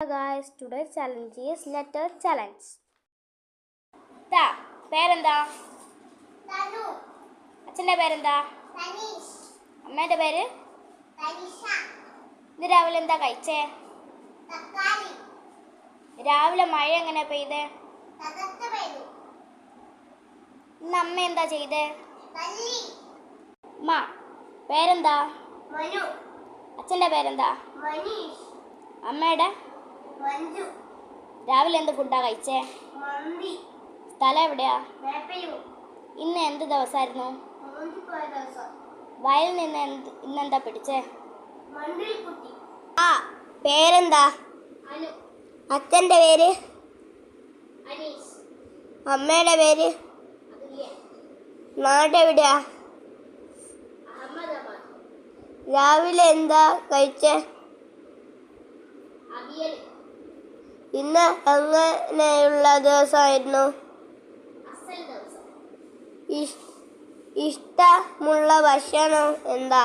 Guys, today's challenge is letter challenge. Ta പേരെന്താ? തനു. അച്ഛന്റെ പേരെന്താ? തനീഷ്. അമ്മയുടെ പേര്? തനിഷ. ഇന്ന് രാവിലെ എന്താ കഴിച്ചേ? തക്കാളി. രാവിലെ മഴ എങ്ങനെ പെയ്തേ? തകർത്ത് പെയ്തു. ഇന്ന് അമ്മ എന്താ ചെയ്തേ? തല്ലി. അമ്മ പേരെന്താ? മനു. അച്ഛന്റെ പേരെന്താ? മനീഷ്. അമ്മയുടെ? മഞ്ജു. രാവിലെ എന്ത് ഫുഡാ കഴിച്ചേ? മന്തി. സ്ഥലം എവിടെയാ? വേപ്പയൂർ. ഇന്ന് എന്ത് ദിവസമായിരുന്നു? മൂന്നിപ്പോയ ദിവസം. വയലിൽ നിന്ന് ഇന്നെന്താ പിടിച്ചേ? മണ്ടിൽക്കുട്ടി. പേരെന്താ? അനു. അച്ഛന്റെ പേര്? അനീഷ്. അമ്മയുടെ പേര്? അതുല്യ. നാട് എവിടെയാ? അഹമ്മദാബാദ്. രാവിലെ എന്താ കഴിച്ചേ? അവിയൽ. ഇന്ന് എങ്ങനെയുള്ള ദിവസമായിരുന്നു? അസൽ ദിവസം. ഇഷ്ടമുള്ള ഭക്ഷണം എന്താ?